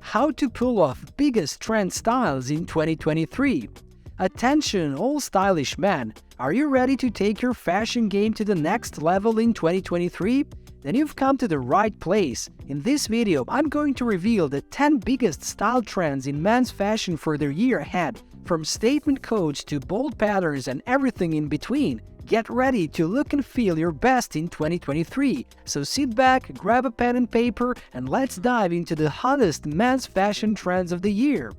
how to pull off biggest trend styles in 2023. Attention all stylish men, are you ready to take your fashion game to the next level in 2023? Then you've come to the right place. In this video, I'm going to reveal the 10 biggest style trends in men's fashion for the year ahead, from statement codes to bold patterns and everything in between. Get ready to look and feel your best in 2023. So sit back, grab a pen and paper, and let's dive into the hottest men's fashion trends of the year.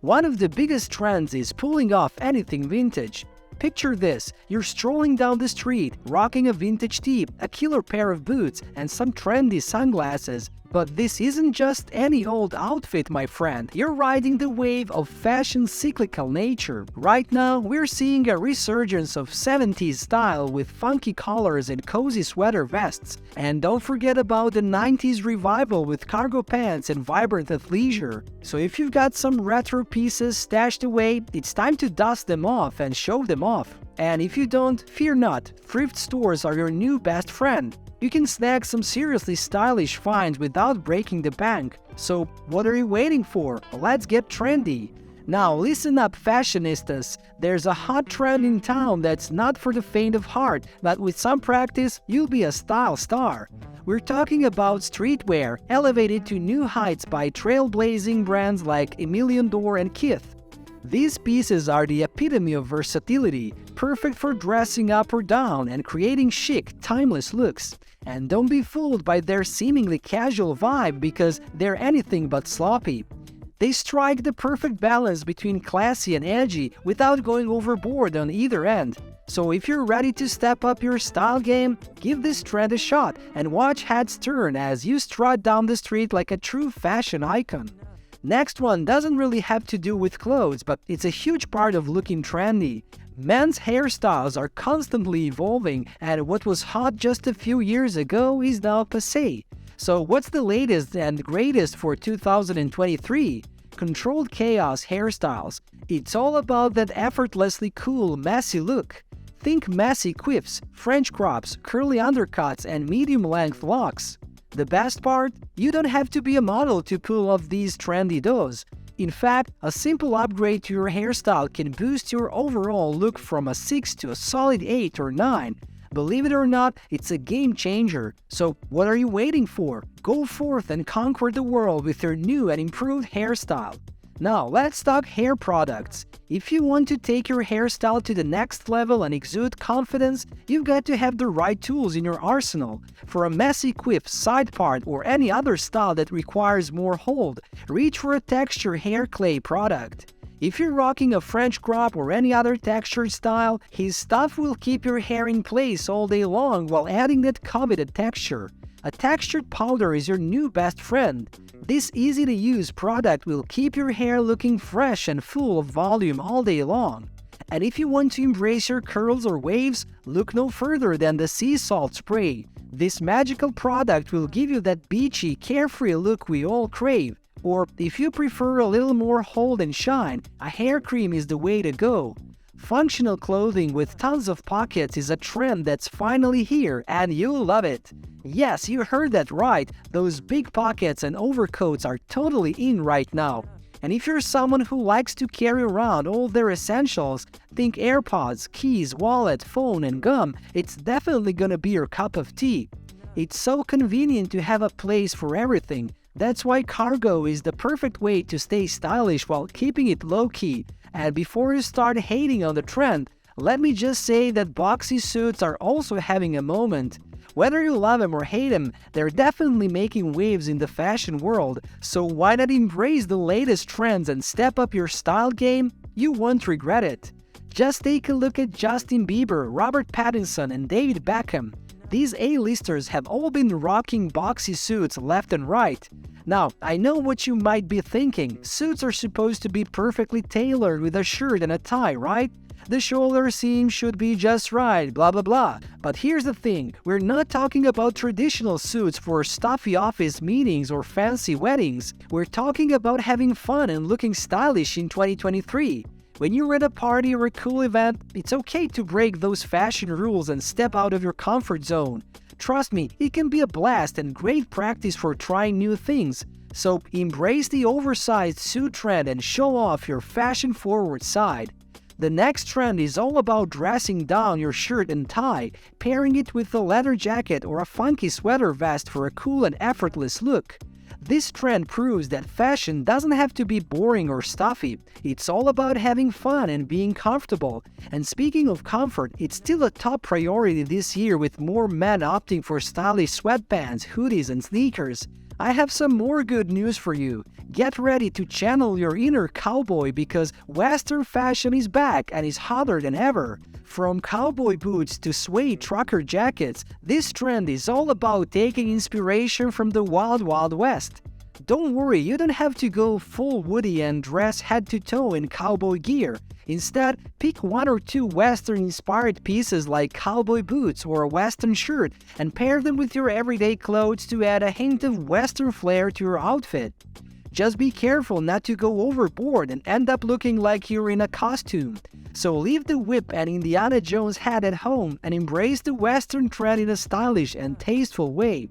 One of the biggest trends is pulling off anything vintage. Picture this, you're strolling down the street, rocking a vintage tee, a killer pair of boots, and some trendy sunglasses. But this isn't just any old outfit, my friend. You're riding the wave of fashion's cyclical nature. Right now, we're seeing a resurgence of 70s style with funky colors and cozy sweater vests. And don't forget about the 90s revival with cargo pants and vibrant athleisure. So if you've got some retro pieces stashed away, it's time to dust them off and show them off. And if you don't, fear not, thrift stores are your new best friend. You can snag some seriously stylish finds without breaking the bank. So what are you waiting for? Let's get trendy! Now listen up, fashionistas. There's a hot trend in town that's not for the faint of heart, but with some practice, you'll be a style star. We're talking about streetwear, elevated to new heights by trailblazing brands like Emilion Dore and Kith. These pieces are the epitome of versatility, perfect for dressing up or down and creating chic, timeless looks. And don't be fooled by their seemingly casual vibe because they're anything but sloppy. They strike the perfect balance between classy and edgy without going overboard on either end. So if you're ready to step up your style game, give this trend a shot and watch heads turn as you strut down the street like a true fashion icon. Next one doesn't really have to do with clothes, but it's a huge part of looking trendy. Men's hairstyles are constantly evolving, and what was hot just a few years ago is now passé. So what's the latest and greatest for 2023? Controlled chaos hairstyles. It's all about that effortlessly cool, messy look. Think messy quiffs, French crops, curly undercuts, and medium-length locks. The best part? You don't have to be a model to pull off these trendy does. In fact, a simple upgrade to your hairstyle can boost your overall look from a 6 to a solid 8 or 9. Believe it or not, it's a game changer. So what are you waiting for? Go forth and conquer the world with your new and improved hairstyle. Now let's talk hair products. If you want to take your hairstyle to the next level and exude confidence, you've got to have the right tools in your arsenal. For a messy quiff, side part, or any other style that requires more hold, reach for a texture hair clay product. If you're rocking a French crop or any other textured style, his stuff will keep your hair in place all day long while adding that coveted texture. A textured powder is your new best friend. This easy-to-use product will keep your hair looking fresh and full of volume all day long. And if you want to embrace your curls or waves, look no further than the sea salt spray. This magical product will give you that beachy, carefree look we all crave. Or if you prefer a little more hold and shine, a hair cream is the way to go. Functional clothing with tons of pockets is a trend that's finally here, and you'll love it. Yes, you heard that right, those big pockets and overcoats are totally in right now. And if you're someone who likes to carry around all their essentials, think AirPods, keys, wallet, phone, and gum, it's definitely gonna be your cup of tea. It's so convenient to have a place for everything. That's why cargo is the perfect way to stay stylish while keeping it low-key. And before you start hating on the trend, let me just say that boxy suits are also having a moment. Whether you love them or hate them, they're definitely making waves in the fashion world, so why not embrace the latest trends and step up your style game? You won't regret it. Just take a look at Justin Bieber, Robert Pattinson, and David Beckham. These A-listers have all been rocking boxy suits left and right. Now, I know what you might be thinking. Suits are supposed to be perfectly tailored with a shirt and a tie, right? The shoulder seam should be just right, blah blah blah. But here's the thing, we're not talking about traditional suits for stuffy office meetings or fancy weddings. We're talking about having fun and looking stylish in 2023. When you're at a party or a cool event, it's okay to break those fashion rules and step out of your comfort zone. Trust me, it can be a blast and great practice for trying new things. So embrace the oversized suit trend and show off your fashion-forward side. The next trend is all about dressing down your shirt and tie, pairing it with a leather jacket or a funky sweater vest for a cool and effortless look. This trend proves that fashion doesn't have to be boring or stuffy. It's all about having fun and being comfortable. And speaking of comfort, it's still a top priority this year with more men opting for stylish sweatpants, hoodies, and sneakers. I have some more good news for you. Get ready to channel your inner cowboy because Western fashion is back and is hotter than ever. From cowboy boots to suede trucker jackets, this trend is all about taking inspiration from the Wild Wild West. Don't worry, you don't have to go full Woody and dress head to toe in cowboy gear. Instead, pick one or two Western-inspired pieces like cowboy boots or a Western shirt and pair them with your everyday clothes to add a hint of Western flair to your outfit. Just be careful not to go overboard and end up looking like you're in a costume. So leave the whip and Indiana Jones hat at home and embrace the Western trend in a stylish and tasteful way.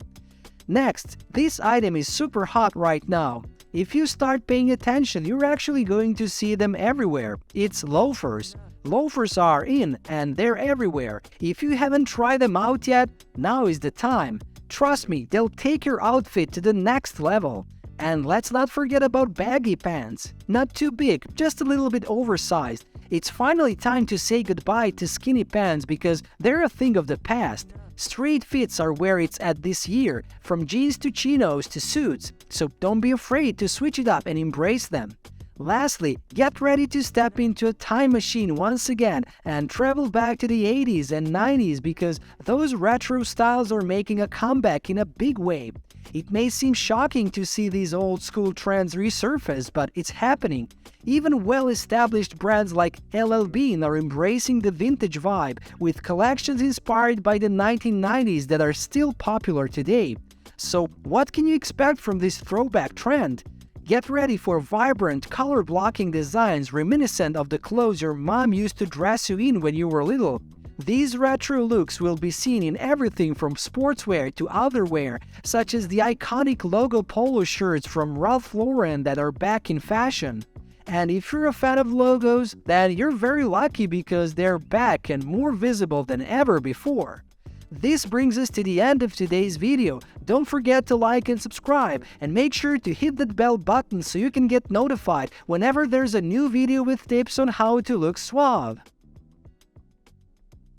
Next, this item is super hot right now. If you start paying attention, you're actually going to see them everywhere. It's loafers. Loafers are in and they're everywhere. If you haven't tried them out yet, now is the time. Trust me, they'll take your outfit to the next level. And let's not forget about baggy pants. Not too big, just a little bit oversized. It's finally time to say goodbye to skinny pants because they're a thing of the past. Straight fits are where it's at this year, from jeans to chinos to suits, so don't be afraid to switch it up and embrace them. Lastly, get ready to step into a time machine once again and travel back to the 80s and 90s because those retro styles are making a comeback in a big way. It may seem shocking to see these old-school trends resurface, but it's happening. Even well-established brands like LL Bean are embracing the vintage vibe, with collections inspired by the 1990s that are still popular today. So, what can you expect from this throwback trend? Get ready for vibrant, color-blocking designs reminiscent of the clothes your mom used to dress you in when you were little. These retro looks will be seen in everything from sportswear to outerwear, such as the iconic logo polo shirts from Ralph Lauren that are back in fashion. And if you're a fan of logos, then you're very lucky because they're back and more visible than ever before. This brings us to the end of today's video. Don't forget to like and subscribe, and make sure to hit that bell button so you can get notified whenever there's a new video with tips on how to look suave.